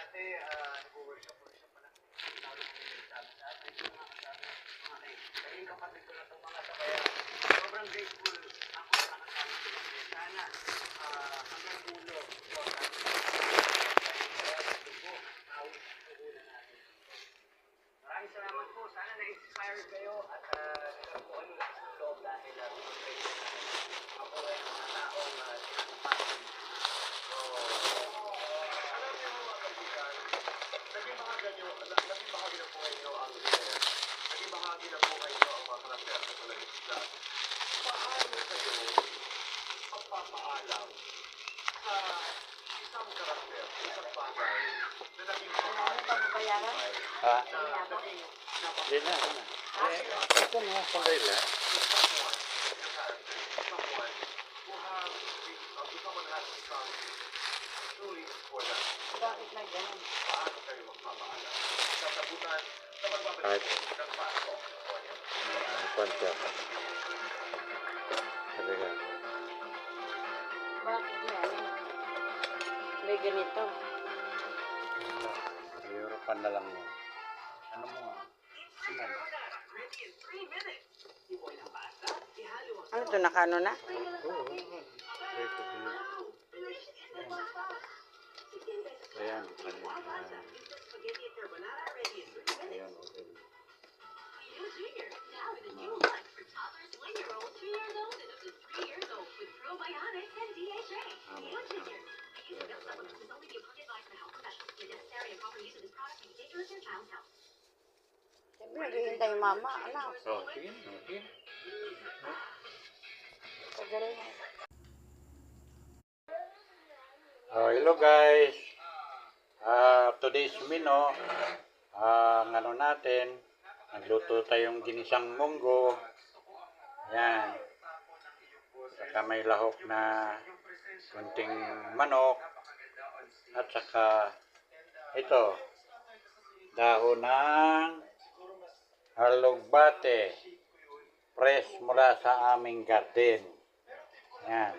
dati, nag-workshop pa lang. Tawag namin sa amin sa atin, mga kasama, mga naging kapatid ko na itong mga to. Kaya sobrang grateful ako na nakasama sila. Kaya sana hanggang dulo, ito ang dugo, awit ang puhunan natin. Maraming salamat po. Sana na-inspire kayo at nagkaroon po kami lakas ng loob dahil mag-grateful namin. Ako ay mga taong sinasapatan. So, alam niyo mga kaibigan, naging bahagi ng buhay niyo ang leader. Naging bahagi ng buhay niyo ang mga karakter sa talagislan. Paano kayo magpapaalam sa isang karakter, isang bagay na naging bahagi ng buhay? Ha? Na naging Hindi na. Ito na, sandali lang. someone who someone has become truly important. Bakit na ganun? Paano kayo magpapaalam? Sasabutan sa magbabalik Kahit. ng pasok. Kwanto. Talaga. Bakit na ano? May ganito. Europan na lang yun. Ano mo? Sinan. Ano to, nakano na? Oo. Ayan. Ayan. Okay. Siyempre, naghihintay yung mama. Anak, Oh, sige. Okay. pagaling na. Hello guys. Today's menu, ang ano natin, nagluto tayong ginisang munggo. Yan. Saka may lahok na kunting manok. At saka ito, dahon ng alugbate. Fresh mula sa aming garden. Yan.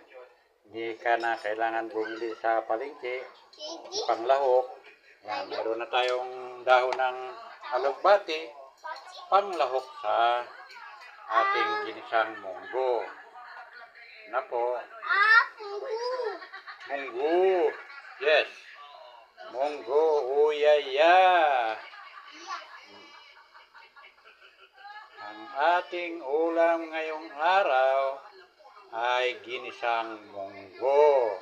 Hindi ka na kailangan bumili sa palengke. Panglahok. Yan. Meron na tayong dahon ng alugbate. Panglahok sa ating ginisang munggo. Na po. Munggo. Yes. Munggo. Uyaya. Ang ating ulam ngayong araw ay ginisang munggo.